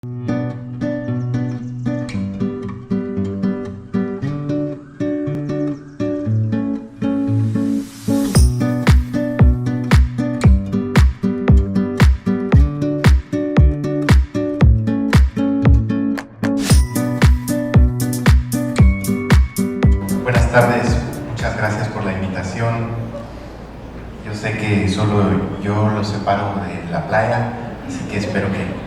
Buenas tardes, muchas gracias por la invitación. Yo sé que solo yo los separo de la playa, así que espero que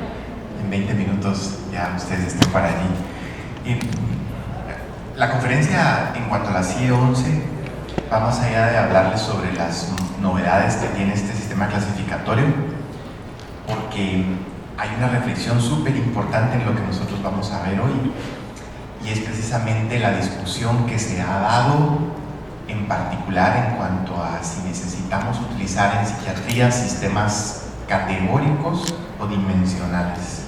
en 20 minutos ya ustedes estén para allí. Y la conferencia en cuanto a la CIE 11 va más allá de hablarles sobre las novedades que tiene este sistema clasificatorio, porque hay una reflexión súper importante en lo que nosotros vamos a ver hoy, y es precisamente la discusión que se ha dado en particular en cuanto a si necesitamos utilizar en psiquiatría sistemas categóricos o dimensionales.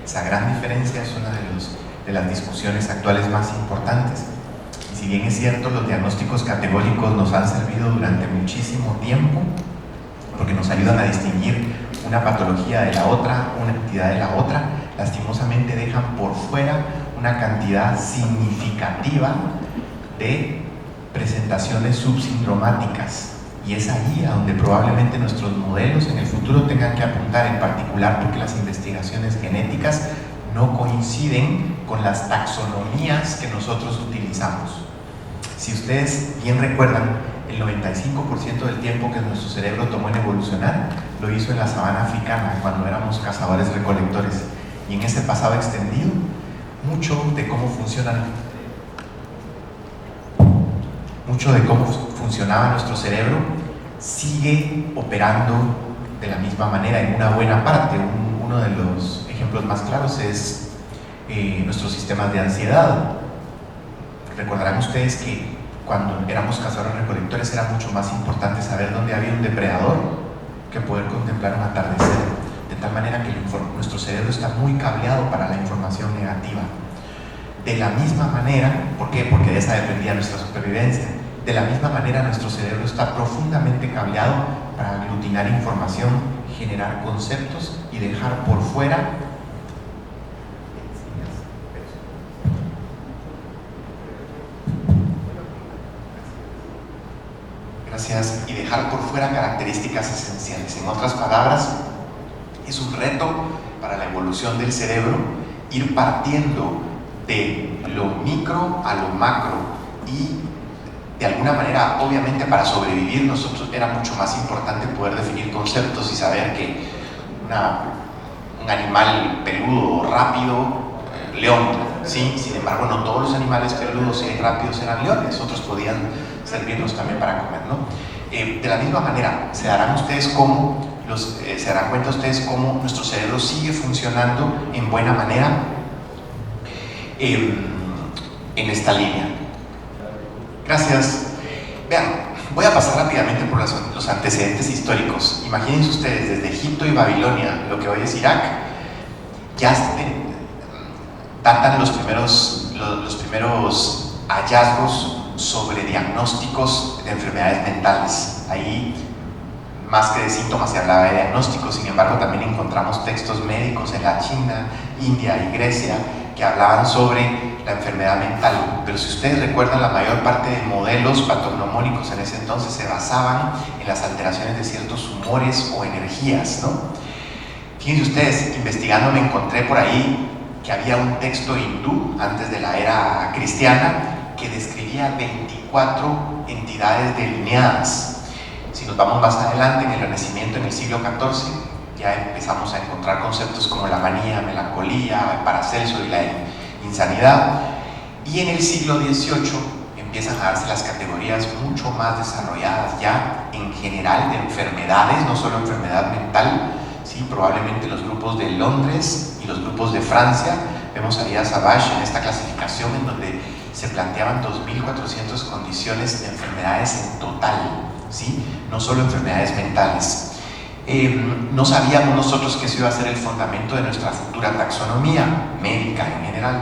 Esa gran diferencia es una de las discusiones actuales más importantes. Y si bien es cierto, los diagnósticos categóricos nos han servido durante muchísimo tiempo, porque nos ayudan a distinguir una patología de la otra, una entidad de la otra, lastimosamente dejan por fuera una cantidad significativa de presentaciones subsindromáticas, y es ahí a donde probablemente nuestros modelos en el futuro tengan que apuntar, en particular porque las investigaciones genéticas no coinciden con las taxonomías que nosotros utilizamos. Si ustedes bien recuerdan, el 95% del tiempo que nuestro cerebro tomó en evolucionar lo hizo en la sabana africana, cuando éramos cazadores-recolectores, y en ese pasado extendido mucho de cómo funcionaba nuestro cerebro sigue operando de la misma manera en una buena parte. Uno de los ejemplos más claros es nuestros sistemas de ansiedad. Recordarán ustedes que cuando éramos cazadores-recolectores era mucho más importante saber dónde había un depredador que poder contemplar un atardecer, de tal manera que nuestro cerebro está muy cableado para la información negativa. De la misma manera, ¿por qué? Porque de esa dependía nuestra supervivencia. De la misma manera, nuestro cerebro está profundamente cableado para aglutinar información, generar conceptos y dejar por fuera características esenciales. En otras palabras, es un reto para la evolución del cerebro ir partiendo de lo micro a lo macro, y de alguna manera, obviamente, para sobrevivir nosotros era mucho más importante poder definir conceptos y saber que un animal peludo rápido, león, ¿sí? Sin embargo, no todos los animales peludos y rápidos eran leones, otros podían servirnos también para comer, ¿no? De la misma manera, se darán cuenta ustedes cómo nuestro cerebro sigue funcionando en buena manera en esta línea. Gracias. Vean, voy a pasar rápidamente por los antecedentes históricos. Imagínense ustedes, desde Egipto y Babilonia, lo que hoy es Irak, ya datan los primeros hallazgos sobre diagnósticos de enfermedades mentales. Ahí, más que de síntomas, se hablaba de diagnósticos. Sin embargo, también encontramos textos médicos en la China, India y Grecia que hablaban sobre la enfermedad mental. Pero si ustedes recuerdan, la mayor parte de modelos patognomónicos en ese entonces se basaban en las alteraciones de ciertos humores o energías, ¿no? Fíjense ustedes, investigando me encontré por ahí que había un texto hindú antes de la era cristiana que describía 24 entidades delineadas. Si nos vamos más adelante, en el Renacimiento, en el siglo XIV, ya empezamos a encontrar conceptos como la manía, melancolía, el Paracelso y la insanidad. Y en el siglo XVIII empiezan a darse las categorías mucho más desarrolladas ya en general de enfermedades, no solo enfermedad mental, ¿sí? Probablemente los grupos de Londres y los grupos de Francia, vemos ahí a Savage en esta clasificación en donde se planteaban 2.400 condiciones de enfermedades en total, ¿sí? No solo enfermedades mentales. No sabíamos nosotros que eso iba a ser el fundamento de nuestra futura taxonomía médica en general.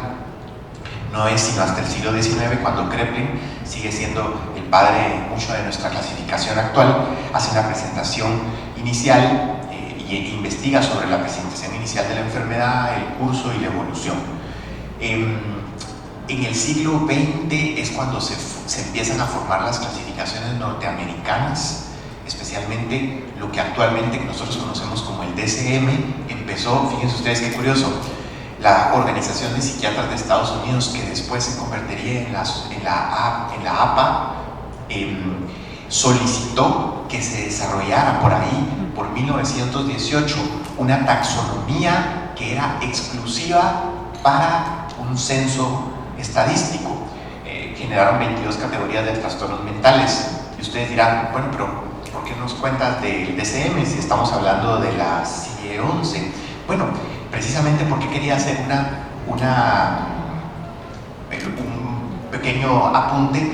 No es sino hasta el siglo XIX cuando Kraepelin sigue siendo el padre mucho de nuestra clasificación actual, hace una presentación inicial y investiga sobre la presentación inicial de la enfermedad, el curso y la evolución. En el siglo XX es cuando se empiezan a formar las clasificaciones norteamericanas, especialmente lo que actualmente nosotros conocemos como el DSM. Empezó, fíjense ustedes qué curioso, la Organización de Psiquiatras de Estados Unidos, que después se convertiría en la APA, solicitó que se desarrollara por ahí, por 1918, una taxonomía que era exclusiva para un censo estadístico. Generaron 22 categorías de trastornos mentales. Y ustedes dirán, bueno, pero ¿por qué nos cuentas del DSM si estamos hablando de la CIE-11? Bueno, precisamente porque quería hacer un pequeño apunte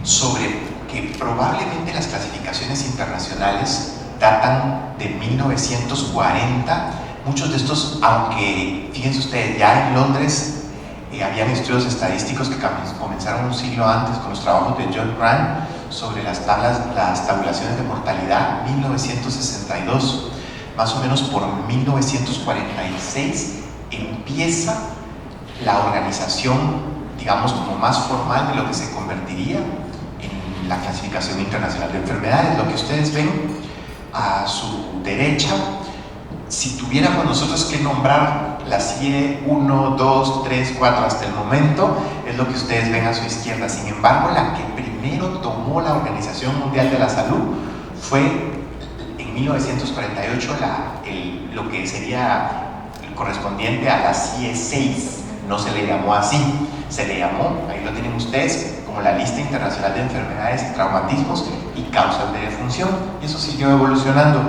sobre que probablemente las clasificaciones internacionales datan de 1940. Muchos de estos, aunque fíjense ustedes, ya en Londres habían estudios estadísticos que comenzaron un siglo antes con los trabajos de John Grant sobre las tabulaciones de mortalidad, 1962. Más o menos por 1946 empieza la organización, digamos, como más formal de lo que se convertiría en la clasificación internacional de enfermedades. Lo que ustedes ven a su derecha, si tuviéramos nosotros que nombrar la CIE 1, 2, 3, 4 hasta el momento, es lo que ustedes ven a su izquierda. Sin embargo, la que primero tomó la Organización Mundial de la Salud fue en 1948 lo que sería el correspondiente a la CIE 6. No se le llamó así, se le llamó, ahí lo tienen ustedes, como la Lista Internacional de Enfermedades y Traumatismos y Causas de Defunción. Y eso siguió evolucionando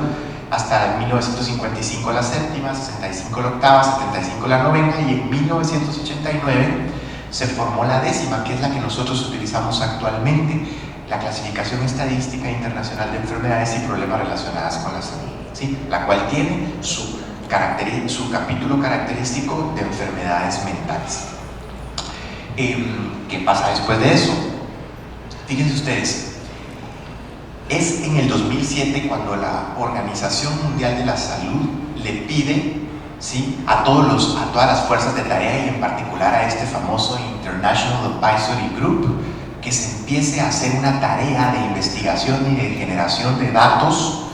hasta 1955 la séptima, 65 la octava, 75 la novena, y en 1989 se formó la 10ª, que es la que nosotros utilizamos actualmente, la Clasificación Estadística Internacional de Enfermedades y Problemas Relacionados con la Salud, ¿sí? La cual tiene su capítulo característico de enfermedades mentales. ¿Qué pasa después de eso? Fíjense ustedes, es en el 2007 cuando la Organización Mundial de la Salud le pide, ¿sí?, a todas las fuerzas de tarea y en particular a este famoso International Advisory Group, que se empiece a hacer una tarea de investigación y de generación de datos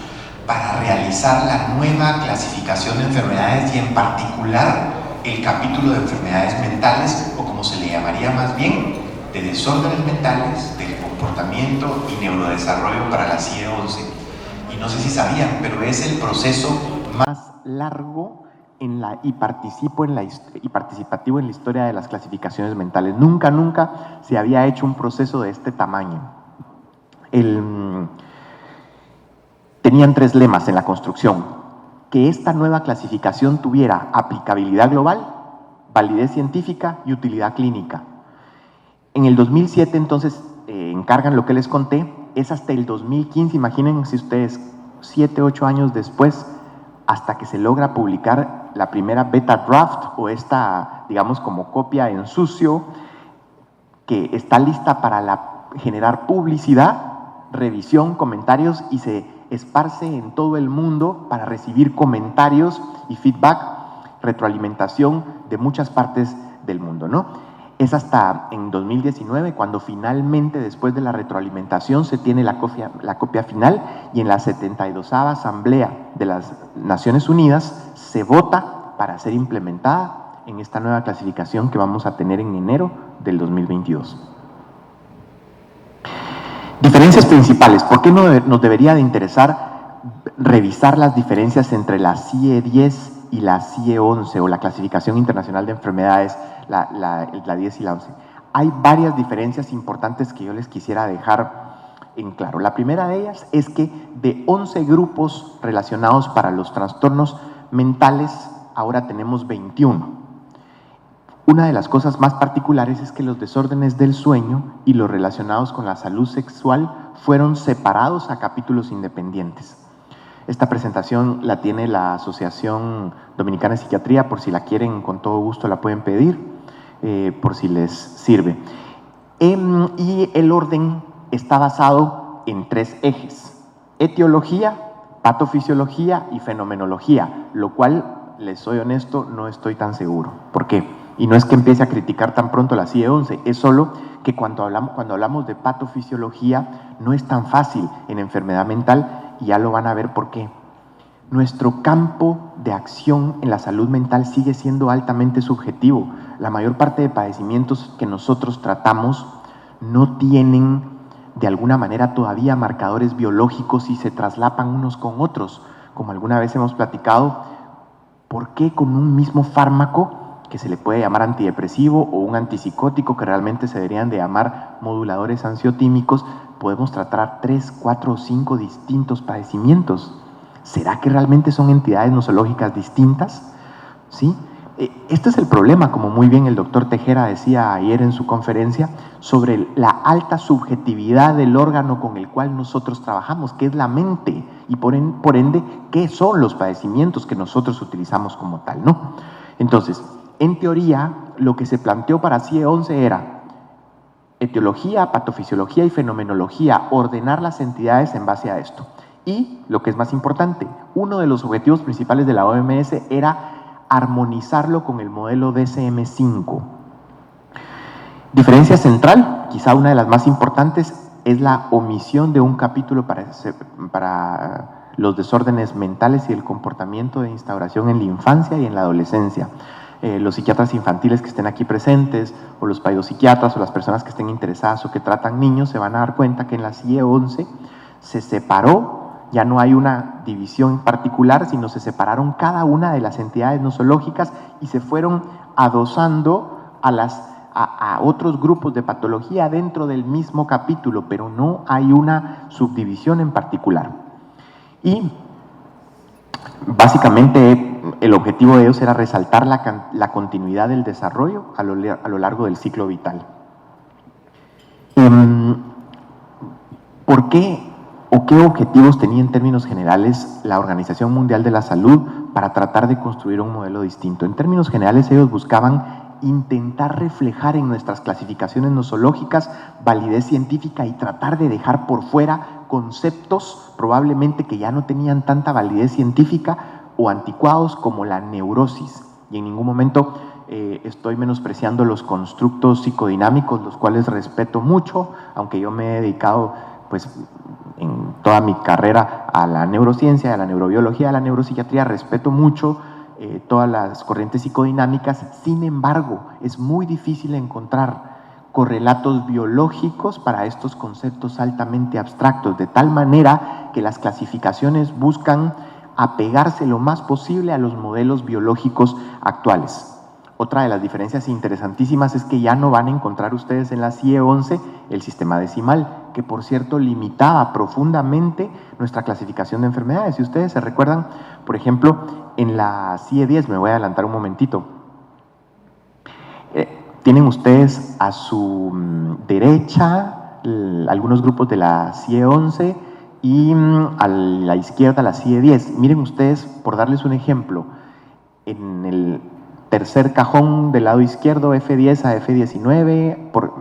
para realizar la nueva clasificación de enfermedades y en particular el capítulo de enfermedades mentales, o como se le llamaría más bien, de desórdenes mentales, del comportamiento y neurodesarrollo para la CIE-11. Y no sé si sabían, pero es el proceso más largo y participativo en la historia de las clasificaciones mentales. Nunca se había hecho un proceso de este tamaño. Tenían 3 lemas en la construcción: que esta nueva clasificación tuviera aplicabilidad global, validez científica y utilidad clínica. En el 2007 entonces encargan lo que les conté. Es hasta el 2015, imagínense ustedes, 7, 8 años después, hasta que se logra publicar la primera beta draft, o esta, digamos, como copia en sucio, que está lista para generar publicidad, revisión, comentarios, y se esparce en todo el mundo para recibir comentarios y feedback, retroalimentación de muchas partes del mundo, ¿no? Es hasta en 2019 cuando finalmente, después de la retroalimentación, se tiene la copia final, y en la 72ª Asamblea de las Naciones Unidas se vota para ser implementada en esta nueva clasificación que vamos a tener en enero del 2022. Diferencias principales. ¿Por qué nos debería de interesar revisar las diferencias entre la CIE-10 y la CIE-11, o la Clasificación Internacional de Enfermedades, la 10 y la 11? Hay varias diferencias importantes que yo les quisiera dejar en claro. La primera de ellas es que de 11 grupos relacionados para los trastornos mentales, ahora tenemos 21. Una de las cosas más particulares es que los desórdenes del sueño y los relacionados con la salud sexual fueron separados a capítulos independientes. Esta presentación la tiene la Asociación Dominicana de Psiquiatría, por si la quieren, con todo gusto la pueden pedir, por si les sirve. Y el orden está basado en 3 ejes: etiología, patofisiología y fenomenología, lo cual, les soy honesto, no estoy tan seguro. ¿Por qué? Y no es que empiece a criticar tan pronto la CIE 11, es solo que cuando hablamos de patofisiología no es tan fácil en enfermedad mental, y ya lo van a ver por qué. Nuestro campo de acción en la salud mental sigue siendo altamente subjetivo. La mayor parte de padecimientos que nosotros tratamos no tienen de alguna manera todavía marcadores biológicos y se traslapan unos con otros. Como alguna vez hemos platicado, ¿por qué con un mismo fármaco, que se le puede llamar antidepresivo o un antipsicótico, que realmente se deberían de llamar moduladores ansiotímicos, podemos tratar 3, 4 o 5 distintos padecimientos? ¿Será que realmente son entidades nosológicas distintas? ¿Sí? Este es el problema, como muy bien el doctor Tejera decía ayer en su conferencia, sobre la alta subjetividad del órgano con el cual nosotros trabajamos, que es la mente, y por ende, ¿qué son los padecimientos que nosotros utilizamos como tal, no? Entonces, en teoría, lo que se planteó para CIE 11 era etiología, patofisiología y fenomenología, ordenar las entidades en base a esto. Y, lo que es más importante, uno de los objetivos principales de la OMS era armonizarlo con el modelo DSM-5. Diferencia central, quizá una de las más importantes, es la omisión de un capítulo para los desórdenes mentales y el comportamiento de instauración en la infancia y en la adolescencia. Los psiquiatras infantiles que estén aquí presentes, o los psiquiatras o las personas que estén interesadas o que tratan niños, se van a dar cuenta que en la CIE 11 se separó. Ya no hay una división particular, sino se separaron cada una de las entidades nosológicas y se fueron adosando a otros grupos de patología dentro del mismo capítulo, pero no hay una subdivisión en particular. Y básicamente el objetivo de ellos era resaltar la continuidad del desarrollo a lo largo del ciclo vital. ¿Por qué o qué objetivos tenía en términos generales la Organización Mundial de la Salud para tratar de construir un modelo distinto? En términos generales, ellos buscaban intentar reflejar en nuestras clasificaciones nosológicas validez científica y tratar de dejar por fuera conceptos probablemente que ya no tenían tanta validez científica o anticuados como la neurosis. Y en ningún momento estoy menospreciando los constructos psicodinámicos, los cuales respeto mucho, aunque yo me he dedicado pues en toda mi carrera a la neurociencia, a la neurobiología, a la neuropsiquiatría, respeto mucho todas las corrientes psicodinámicas. Sin embargo, es muy difícil encontrar correlatos biológicos para estos conceptos altamente abstractos, de tal manera que las clasificaciones buscan apegarse lo más posible a los modelos biológicos actuales. Otra de las diferencias interesantísimas es que ya no van a encontrar ustedes en la CIE 11 el sistema decimal, que por cierto limitaba profundamente nuestra clasificación de enfermedades. Si ustedes se recuerdan, por ejemplo, en la CIE 10, me voy a adelantar un momentito, tienen ustedes a su derecha algunos grupos de la CIE 11 y a la izquierda la CIE 10. Miren ustedes, por darles un ejemplo, en el tercer cajón del lado izquierdo, F10 a F19, por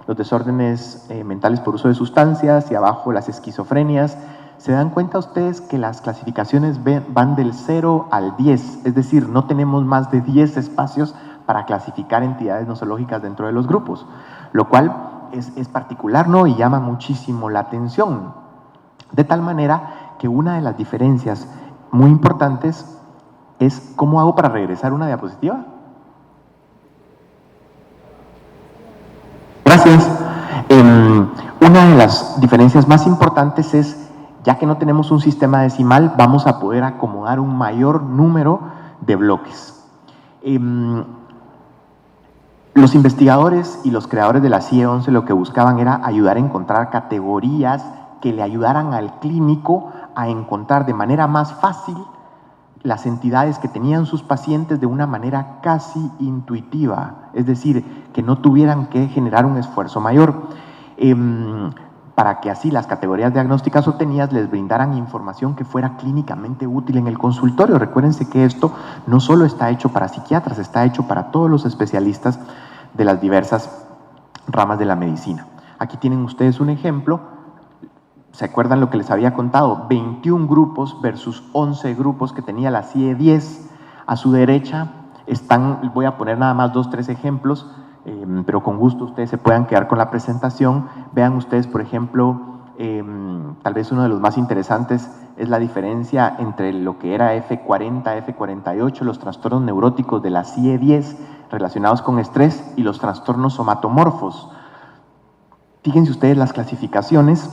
los desórdenes mentales por uso de sustancias, y abajo las esquizofrenias. ¿Se dan cuenta ustedes que las clasificaciones van del 0 al 10? Es decir, no tenemos más de 10 espacios para clasificar entidades nosológicas dentro de los grupos, lo cual es particular, ¿no? Y llama muchísimo la atención. De tal manera que una de las diferencias muy importantes es ¿cómo hago para regresar una diapositiva? Gracias. Una de las diferencias más importantes es, ya que no tenemos un sistema decimal, vamos a poder acomodar un mayor número de bloques. Los investigadores y los creadores de la CIE 11 lo que buscaban era ayudar a encontrar categorías que le ayudaran al clínico a encontrar de manera más fácil las entidades que tenían sus pacientes de una manera casi intuitiva, es decir, que no tuvieran que generar un esfuerzo mayor, para que así las categorías diagnósticas obtenidas les brindaran información que fuera clínicamente útil en el consultorio. Recuérdense que esto no solo está hecho para psiquiatras, está hecho para todos los especialistas de las diversas ramas de la medicina. Aquí tienen ustedes un ejemplo. ¿se acuerdan lo que les había contado? 21 grupos versus 11 grupos que tenía la CIE-10. A su derecha están, voy a poner nada más 2, 3 ejemplos, pero con gusto ustedes se puedan quedar con la presentación. Vean ustedes, por ejemplo, tal vez uno de los más interesantes es la diferencia entre lo que era F40, F48, los trastornos neuróticos de la CIE-10 relacionados con estrés y los trastornos somatomorfos. Fíjense ustedes las clasificaciones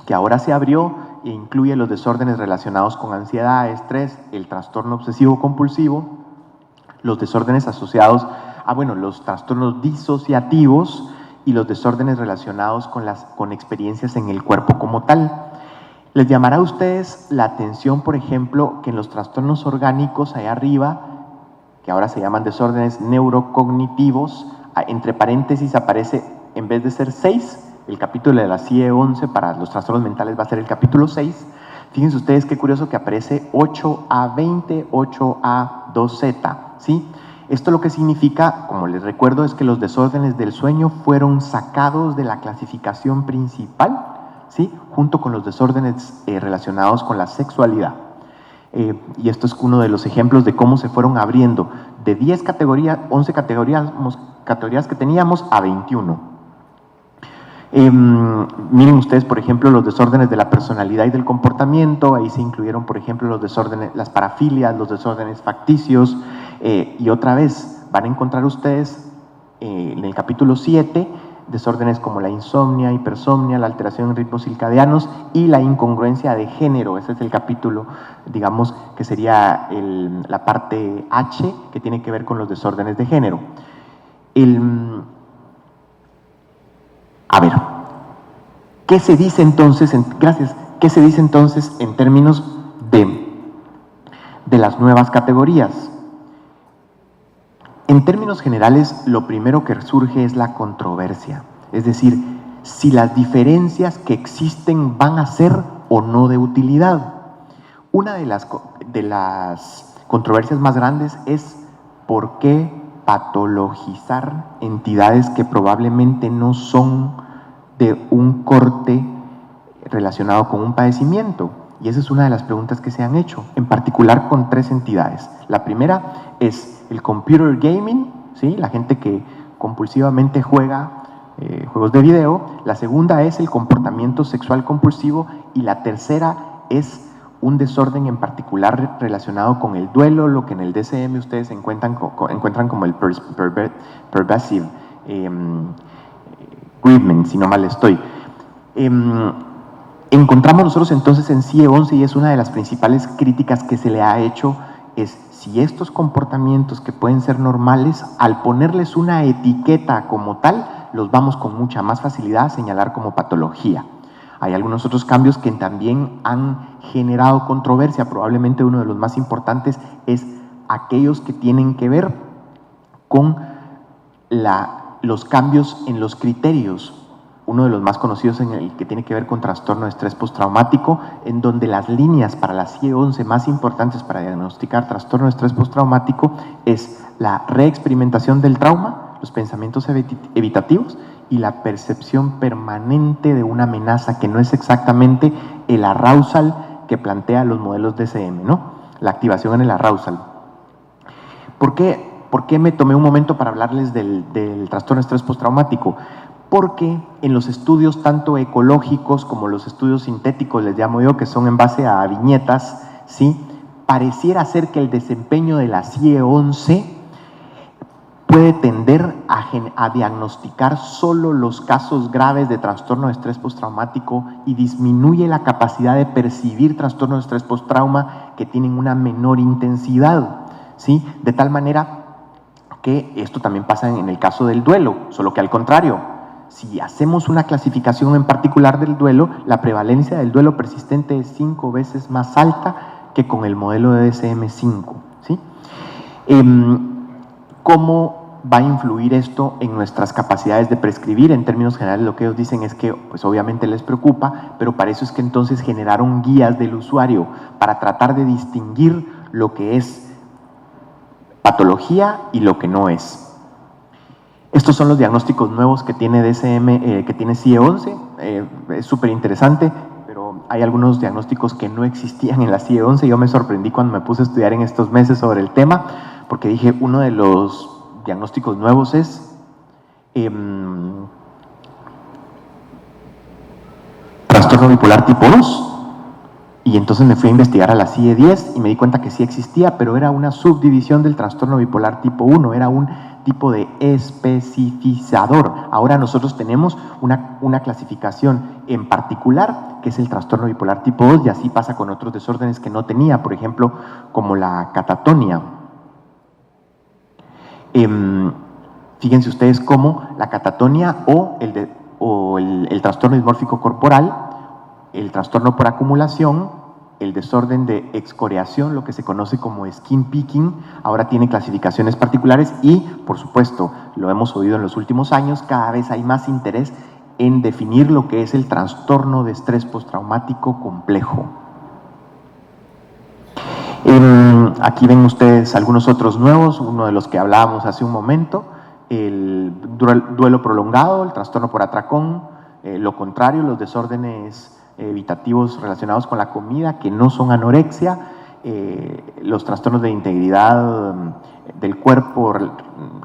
que ahora se abrió e incluye los desórdenes relacionados con ansiedad, estrés, el trastorno obsesivo compulsivo, los desórdenes asociados a, los trastornos disociativos y los desórdenes relacionados con experiencias en el cuerpo como tal. Les llamará a ustedes la atención, por ejemplo, que en los trastornos orgánicos allá arriba, que ahora se llaman desórdenes neurocognitivos, entre paréntesis aparece, en vez de ser 6, el capítulo de la CIE-11 para los trastornos mentales va a ser el capítulo 6. Fíjense ustedes qué curioso que aparece 8A20, 8A2Z, ¿sí? Esto lo que significa, como les recuerdo, es que los desórdenes del sueño fueron sacados de la clasificación principal, ¿sí? Junto con los desórdenes relacionados con la sexualidad. Y esto es uno de los ejemplos de cómo se fueron abriendo de 10 categorías, 11 categorías que teníamos a 21. Miren ustedes, por ejemplo, los desórdenes de la personalidad y del comportamiento. Ahí se incluyeron, por ejemplo, los desórdenes, las parafilias, los desórdenes facticios, y otra vez van a encontrar ustedes en el capítulo 7 desórdenes como la insomnia, hipersomnia, la alteración en ritmos circadianos y la incongruencia de género. Ese es el capítulo, digamos, que sería la parte H, que tiene que ver con los desórdenes de género. A ver, ¿qué se dice entonces, qué se dice entonces en términos de las nuevas categorías? En términos generales, lo primero que surge es la controversia, es decir, si las diferencias que existen van a ser o no de utilidad. Una de las controversias más grandes es por qué patologizar entidades que probablemente no son de un corte relacionado con un padecimiento. Y esa es una de las preguntas que se han hecho, en particular con 3 entidades. La primera es el computer gaming, ¿sí? La gente que compulsivamente juega juegos de video. La segunda es el comportamiento sexual compulsivo. Y la tercera es un desorden en particular relacionado con el duelo, lo que en el DSM ustedes encuentran como el pervasive grievement, si no mal estoy. Encontramos nosotros entonces en CIE-11, y es una de las principales críticas que se le ha hecho, es si estos comportamientos que pueden ser normales, al ponerles una etiqueta como tal, los vamos con mucha más facilidad a señalar como patología. Hay algunos otros cambios que también han generado controversia. Probablemente uno de los más importantes es aquellos que tienen que ver con los cambios en los criterios. Uno de los más conocidos en el que tiene que ver con trastorno de estrés postraumático, en donde las líneas para la CIE-11 más importantes para diagnosticar trastorno de estrés postraumático es la reexperimentación del trauma, los pensamientos evitativos y la percepción permanente de una amenaza, que no es exactamente el arousal que plantea los modelos DSM, ¿no? La activación en el arousal. ¿Por qué me tomé un momento para hablarles del trastorno de estrés postraumático? Porque en los estudios tanto ecológicos como los estudios sintéticos, les llamo yo, que son en base a viñetas, ¿sí? Pareciera ser que el desempeño de la CIE-11 puede tender a diagnosticar solo los casos graves de trastorno de estrés postraumático y disminuye la capacidad de percibir trastorno de estrés postrauma que tienen una menor intensidad, ¿sí? De tal manera que esto también pasa en el caso del duelo, solo que al contrario, si hacemos una clasificación en particular del duelo, la prevalencia del duelo persistente es 5 veces más alta que con el modelo de DSM-5, ¿sí? ¿Cómo va a influir esto en nuestras capacidades de prescribir? En términos generales, lo que ellos dicen es que, pues obviamente les preocupa, pero para eso es que entonces generaron guías del usuario para tratar de distinguir lo que es patología y lo que no es. Estos son los diagnósticos nuevos que tiene DSM, que tiene CIE-11. es súper interesante, pero hay algunos diagnósticos que no existían en la CIE-11. Yo me sorprendí cuando me puse a estudiar en estos meses sobre el tema, porque dije, uno de los diagnósticos nuevos es trastorno bipolar tipo 2. Y entonces me fui a investigar a la CIE-10 y me di cuenta que sí existía, pero era una subdivisión del trastorno bipolar tipo 1, era un tipo de especificador. Ahora nosotros tenemos una clasificación en particular, que es el trastorno bipolar tipo 2, y así pasa con otros desórdenes que no tenía, por ejemplo, como la catatonia. Fíjense ustedes cómo la catatonia o el trastorno dismórfico corporal, el trastorno por acumulación, el desorden de excoriación, lo que se conoce como skin picking, ahora tiene clasificaciones particulares y, por supuesto, lo hemos oído en los últimos años, cada vez hay más interés en definir lo que es el trastorno de estrés postraumático complejo. Aquí ven ustedes algunos otros nuevos, uno de los que hablábamos hace un momento, el duelo prolongado, el trastorno por atracón, lo contrario, los desórdenes evitativos relacionados con la comida que no son anorexia, los trastornos de integridad del cuerpo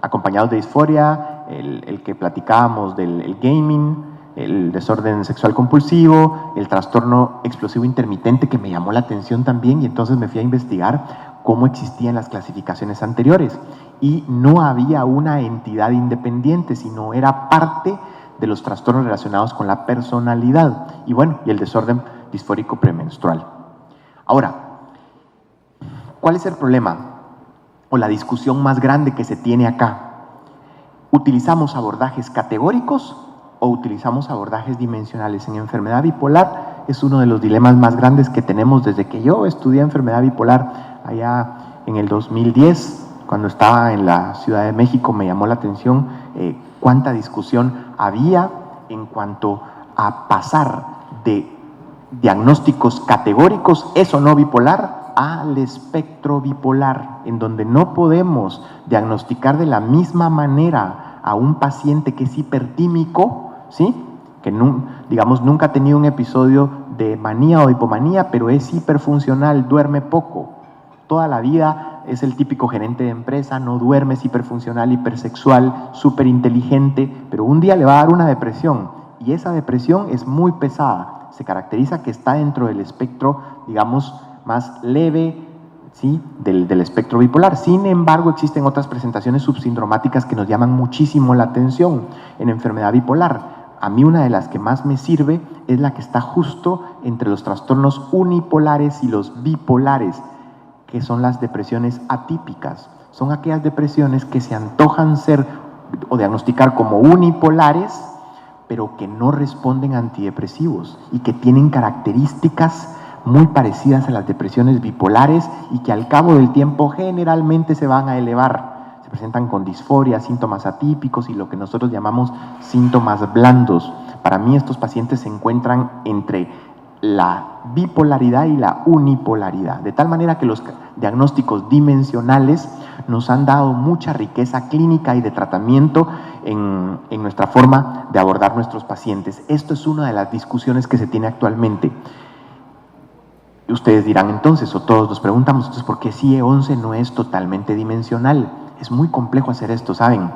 acompañados de disforia, el que platicábamos del gaming, el desorden sexual compulsivo, el trastorno explosivo intermitente, que me llamó la atención también, y entonces me fui a investigar cómo existían las clasificaciones anteriores, y no había una entidad independiente, sino era parte de los trastornos relacionados con la personalidad, y bueno, y el desorden disfórico premenstrual. Ahora, ¿cuál es el problema o la discusión más grande que se tiene acá? ¿Utilizamos abordajes categóricos o utilizamos abordajes dimensionales? En enfermedad bipolar es uno de los dilemas más grandes que tenemos desde que yo estudié enfermedad bipolar allá en el 2010, cuando estaba en la Ciudad de México. Me llamó la atención cuánta discusión había en cuanto a pasar de diagnósticos categóricos, eso no bipolar, al espectro bipolar, en donde no podemos diagnosticar de la misma manera a un paciente que es hipertímico, ¿sí? Que digamos nunca ha tenido un episodio de manía o hipomanía, pero es hiperfuncional, duerme poco, toda la vida es el típico gerente de empresa, no duerme, es hiperfuncional, hipersexual, súper inteligente, pero un día le va a dar una depresión, y esa depresión es muy pesada, se caracteriza que está dentro del espectro, digamos, más leve, ¿sí? del espectro bipolar. Sin embargo, existen otras presentaciones subsindromáticas que nos llaman muchísimo la atención en enfermedad bipolar. A mí una de las que más me sirve es la que está justo entre los trastornos unipolares y los bipolares, que son las depresiones atípicas. Son aquellas depresiones que se antojan ser o diagnosticar como unipolares, pero que no responden a antidepresivos y que tienen características muy parecidas a las depresiones bipolares y que al cabo del tiempo generalmente se van a elevar. Se presentan con disforia, síntomas atípicos y lo que nosotros llamamos síntomas blandos. Para mí estos pacientes se encuentran entre la bipolaridad y la unipolaridad, de tal manera que los diagnósticos dimensionales nos han dado mucha riqueza clínica y de tratamiento en nuestra forma de abordar nuestros pacientes. Esto es una de las discusiones que se tiene actualmente. Ustedes dirán entonces, o todos nos preguntamos, entonces, ¿por qué CIE-11 no es totalmente dimensional? Es muy complejo hacer esto, ¿saben?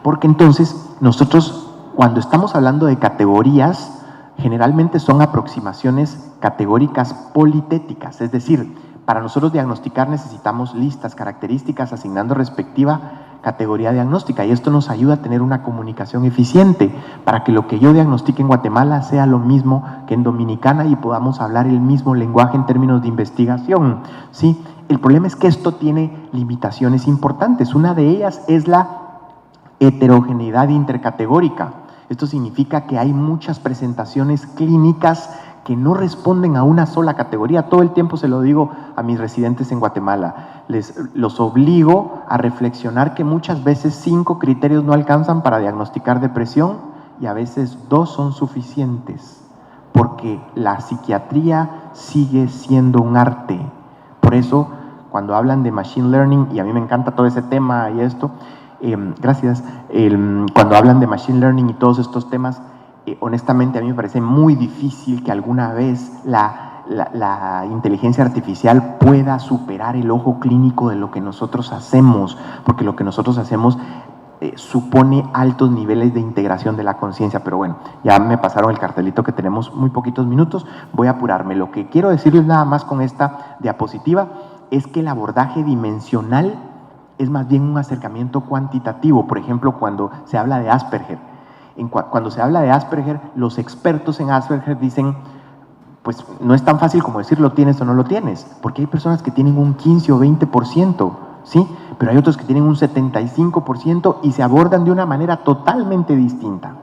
Porque entonces nosotros, cuando estamos hablando de categorías, generalmente son aproximaciones categóricas politéticas, es decir, para nosotros diagnosticar necesitamos listas, características, asignando respectiva categoría diagnóstica, y esto nos ayuda a tener una comunicación eficiente para que lo que yo diagnostique en Guatemala sea lo mismo que en Dominicana y podamos hablar el mismo lenguaje en términos de investigación, ¿sí? El problema es que esto tiene limitaciones importantes. Una de ellas es la heterogeneidad intercategórica. Esto significa que hay muchas presentaciones clínicas que no responden a una sola categoría. Todo el tiempo se lo digo a mis residentes en Guatemala. Los obligo a reflexionar que muchas veces 5 criterios no alcanzan para diagnosticar depresión y a veces 2 son suficientes, porque la psiquiatría sigue siendo un arte. Por eso, cuando hablan de machine learning, y a mí me encanta todo ese tema y esto, gracias, cuando hablan de machine learning y todos estos temas, honestamente a mí me parece muy difícil que alguna vez la inteligencia artificial pueda superar el ojo clínico de lo que nosotros hacemos, porque lo que nosotros hacemos supone altos niveles de integración de la conciencia. Pero bueno, ya me pasaron el cartelito que tenemos muy poquitos minutos, voy a apurarme. Lo que quiero decirles nada más con esta diapositiva es que el abordaje dimensional es más bien un acercamiento cuantitativo. Por ejemplo, cuando se habla de Asperger, cuando se habla de Asperger, los expertos en Asperger dicen, pues no es tan fácil como decir lo tienes o no lo tienes, porque hay personas que tienen un 15 o 20%, ¿sí? Pero hay otros que tienen un 75% y se abordan de una manera totalmente distinta.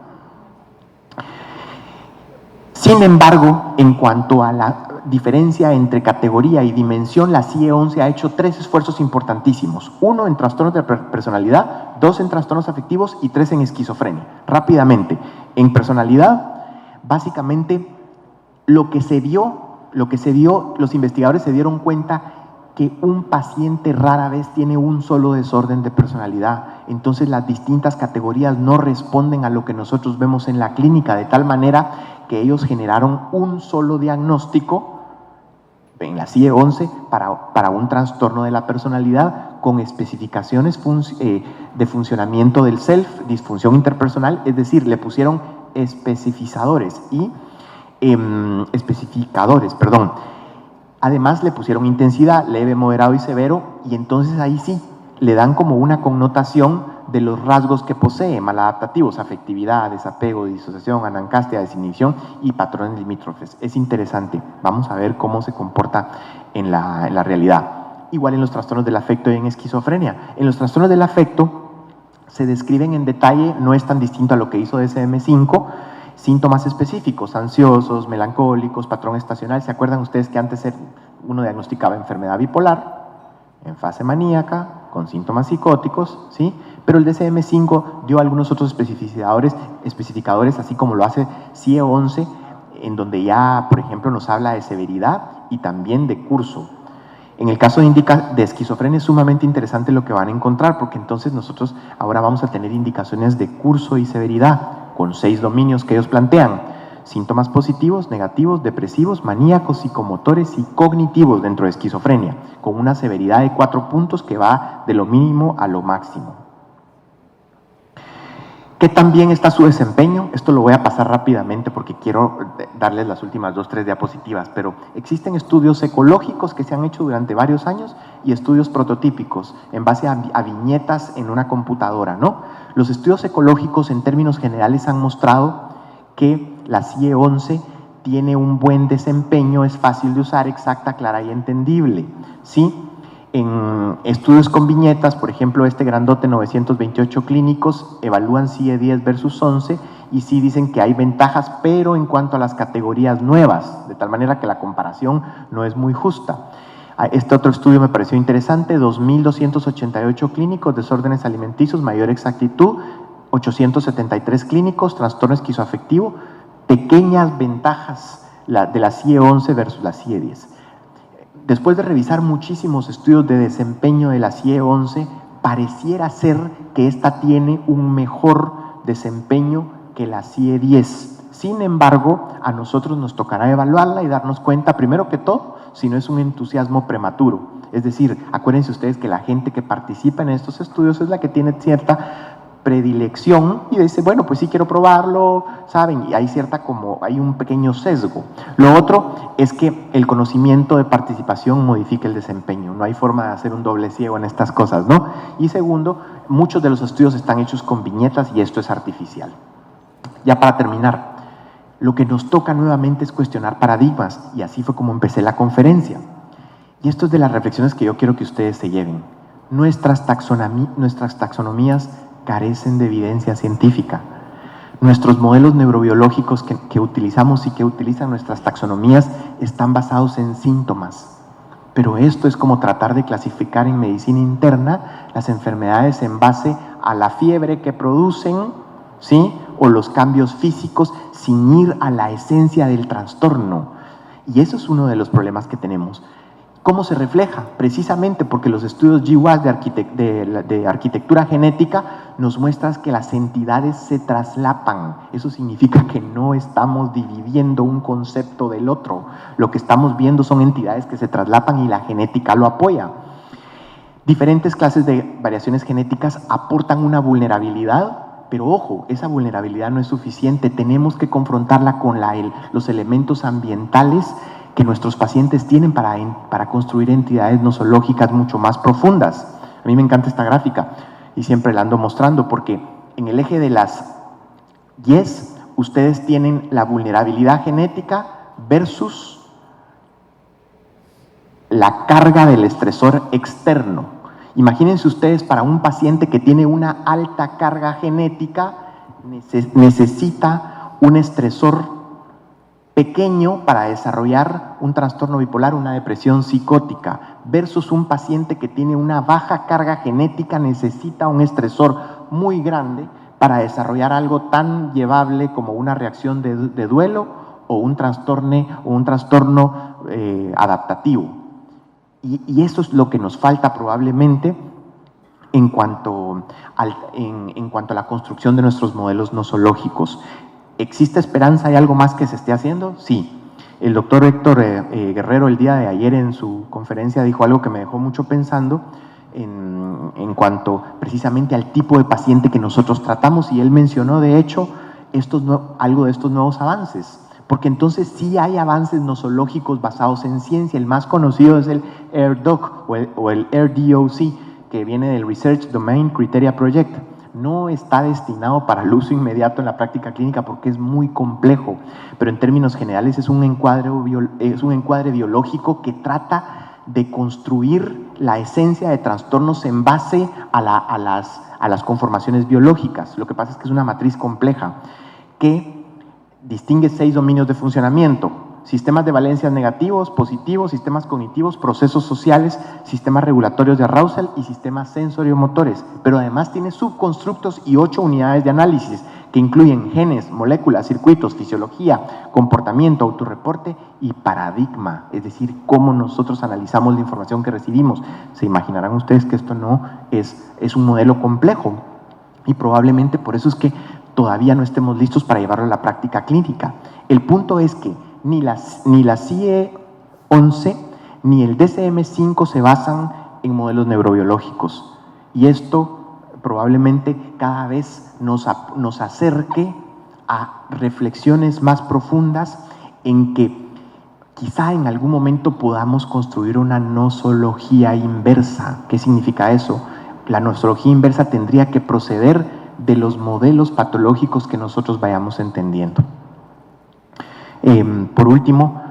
Sin embargo, en cuanto a la diferencia entre categoría y dimensión, la CIE-11 ha hecho 3 esfuerzos importantísimos. 1 en trastornos de personalidad, 2 en trastornos afectivos y 3 en esquizofrenia. Rápidamente, en personalidad, básicamente lo que se vio, los investigadores se dieron cuenta que un paciente rara vez tiene un solo desorden de personalidad. Entonces las distintas categorías no responden a lo que nosotros vemos en la clínica, de tal manera que ellos generaron un solo diagnóstico en la CIE-11 para un trastorno de la personalidad con especificaciones de funcionamiento del self, disfunción interpersonal, es decir, le pusieron especificadores. Además le pusieron intensidad, leve, moderado y severo, y entonces ahí sí, le dan como una connotación de los rasgos que posee, maladaptativos, afectividad, desapego, disociación, anancastia, desinhibición y patrones limítrofes. Es interesante, vamos a ver cómo se comporta en la realidad. Igual en los trastornos del afecto y en esquizofrenia. En los trastornos del afecto se describen en detalle, no es tan distinto a lo que hizo DSM-5, síntomas específicos, ansiosos, melancólicos, patrón estacional. ¿Se acuerdan ustedes que antes uno diagnosticaba enfermedad bipolar, en fase maníaca, con síntomas psicóticos, ¿sí? Pero el DSM-5 dio algunos otros especificadores, así como lo hace CIE-11, en donde ya, por ejemplo, nos habla de severidad y también de curso. En el caso de esquizofrenia es sumamente interesante lo que van a encontrar, porque entonces nosotros ahora vamos a tener indicaciones de curso y severidad, con 6 dominios que ellos plantean: síntomas positivos, negativos, depresivos, maníacos, psicomotores y cognitivos dentro de esquizofrenia, con una severidad de 4 puntos que va de lo mínimo a lo máximo. ¿Qué tan bien está su desempeño? Esto lo voy a pasar rápidamente porque quiero darles las últimas 2 o 3 diapositivas, pero existen estudios ecológicos que se han hecho durante varios años y estudios prototípicos en base a viñetas en una computadora, ¿no? Los estudios ecológicos en términos generales han mostrado que la CIE-11 tiene un buen desempeño, es fácil de usar, exacta, clara y entendible, ¿sí? En estudios con viñetas, por ejemplo, este grandote, 928 clínicos, evalúan CIE-10 versus 11 y sí dicen que hay ventajas, pero en cuanto a las categorías nuevas, de tal manera que la comparación no es muy justa. Este otro estudio me pareció interesante, 2.288 clínicos, desórdenes alimenticios, mayor exactitud, 873 clínicos, trastorno esquizoafectivo, pequeñas ventajas de la CIE-11 versus la CIE-10. Después de revisar muchísimos estudios de desempeño de la CIE-11, pareciera ser que esta tiene un mejor desempeño que la CIE-10. Sin embargo, a nosotros nos tocará evaluarla y darnos cuenta, primero que todo, si no es un entusiasmo prematuro. Es decir, acuérdense ustedes que la gente que participa en estos estudios es la que tiene cierta predilección y dice, bueno, pues sí quiero probarlo, ¿saben? Y hay un pequeño sesgo. Lo otro es que el conocimiento de participación modifica el desempeño. No hay forma de hacer un doble ciego en estas cosas, ¿no? Y segundo, muchos de los estudios están hechos con viñetas y esto es artificial. Ya para terminar, lo que nos toca nuevamente es cuestionar paradigmas y así fue como empecé la conferencia. Y esto es de las reflexiones que yo quiero que ustedes se lleven. Nuestras taxonomías carecen de evidencia científica. Nuestros modelos neurobiológicos que utilizamos y que utilizan nuestras taxonomías están basados en síntomas. Pero esto es como tratar de clasificar en medicina interna las enfermedades en base a la fiebre que producen, ¿sí? O los cambios físicos sin ir a la esencia del trastorno. Y eso es uno de los problemas que tenemos. ¿Cómo se refleja? Precisamente porque los estudios GWAS de arquitectura genética nos muestra que las entidades se traslapan. Eso significa que no estamos dividiendo un concepto del otro. Lo que estamos viendo son entidades que se traslapan y la genética lo apoya. Diferentes clases de variaciones genéticas aportan una vulnerabilidad, pero ojo, esa vulnerabilidad no es suficiente. Tenemos que confrontarla con los elementos ambientales que nuestros pacientes tienen para construir entidades nosológicas mucho más profundas. A mí me encanta esta gráfica y siempre la ando mostrando porque en el eje de las Yes, ustedes tienen la vulnerabilidad genética versus la carga del estresor externo. Imagínense ustedes, para un paciente que tiene una alta carga genética, necesita un estresor pequeño para desarrollar un trastorno bipolar, una depresión psicótica, versus un paciente que tiene una baja carga genética, necesita un estresor muy grande para desarrollar algo tan llevable como una reacción de duelo o un trastorno adaptativo. Y eso es lo que nos falta probablemente en cuanto a la construcción de nuestros modelos nosológicos. ¿Existe esperanza? ¿Hay algo más que se esté haciendo? Sí. El doctor Héctor Guerrero el día de ayer en su conferencia dijo algo que me dejó mucho pensando en cuanto precisamente al tipo de paciente que nosotros tratamos, y él mencionó de hecho algo de estos nuevos avances, porque entonces sí hay avances nosológicos basados en ciencia. El más conocido es el AirDoc o el AirDoc, que viene del Research Domain Criteria Project. No está destinado para el uso inmediato en la práctica clínica porque es muy complejo, pero en términos generales es un encuadre biológico que trata de construir la esencia de trastornos en base a las conformaciones biológicas. Lo que pasa es que es una matriz compleja que distingue 6 dominios de funcionamiento: sistemas de valencias negativos, positivos, sistemas cognitivos, procesos sociales, sistemas regulatorios de arousal y sistemas sensorio-motores. Pero además tiene subconstructos y 8 unidades de análisis que incluyen genes, moléculas, circuitos, fisiología, comportamiento, autorreporte y paradigma, es decir, cómo nosotros analizamos la información que recibimos. Se imaginarán ustedes que esto no es un modelo complejo, y probablemente por eso es que todavía no estemos listos para llevarlo a la práctica clínica. El punto es que ni la CIE-11 ni el DSM-5 se basan en modelos neurobiológicos, y esto probablemente cada vez nos acerque a reflexiones más profundas en que quizá en algún momento podamos construir una nosología inversa. ¿Qué significa eso? La nosología inversa tendría que proceder de los modelos patológicos que nosotros vayamos entendiendo. Por último,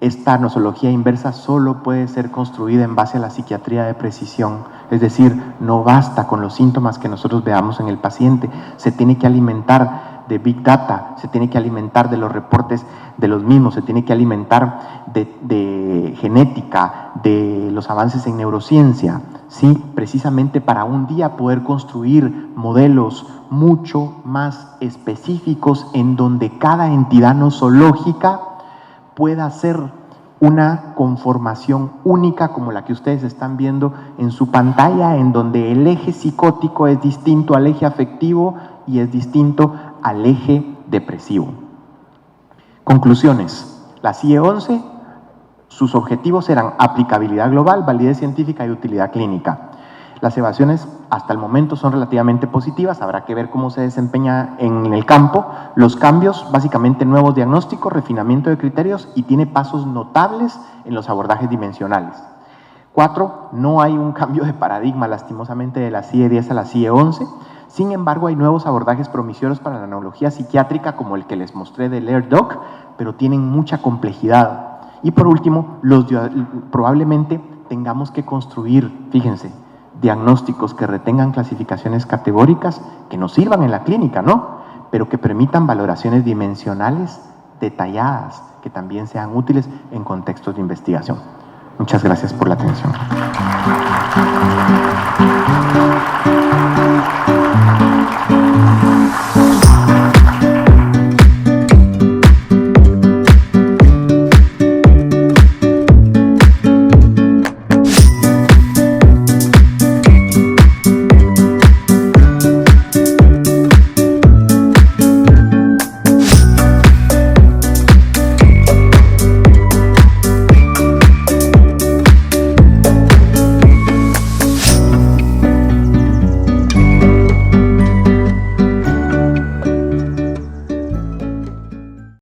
esta nosología inversa solo puede ser construida en base a la psiquiatría de precisión, es decir, no basta con los síntomas que nosotros veamos en el paciente, se tiene que alimentar de Big Data, se tiene que alimentar de los reportes de los mismos, se tiene que alimentar de genética, de los avances en neurociencia, ¿sí? Precisamente para un día poder construir modelos mucho más específicos en donde cada entidad nosológica pueda ser una conformación única como la que ustedes están viendo en su pantalla, en donde el eje psicótico es distinto al eje afectivo y es distinto al eje depresivo. Conclusiones. La CIE-11, sus objetivos eran aplicabilidad global, validez científica y utilidad clínica. Las evaluaciones hasta el momento son relativamente positivas, habrá que ver cómo se desempeña en el campo. Los cambios, básicamente nuevos diagnósticos, refinamiento de criterios, y tiene pasos notables en los abordajes dimensionales. 4, no hay un cambio de paradigma lastimosamente de la CIE-10 a la CIE-11, sin embargo hay nuevos abordajes promisorios para la neurología psiquiátrica como el que les mostré del AirDoc, pero tienen mucha complejidad. Y por último, probablemente tengamos que construir, fíjense, diagnósticos que retengan clasificaciones categóricas que nos sirvan en la clínica, ¿no? Pero que permitan valoraciones dimensionales detalladas, que también sean útiles en contextos de investigación. Muchas gracias por la atención.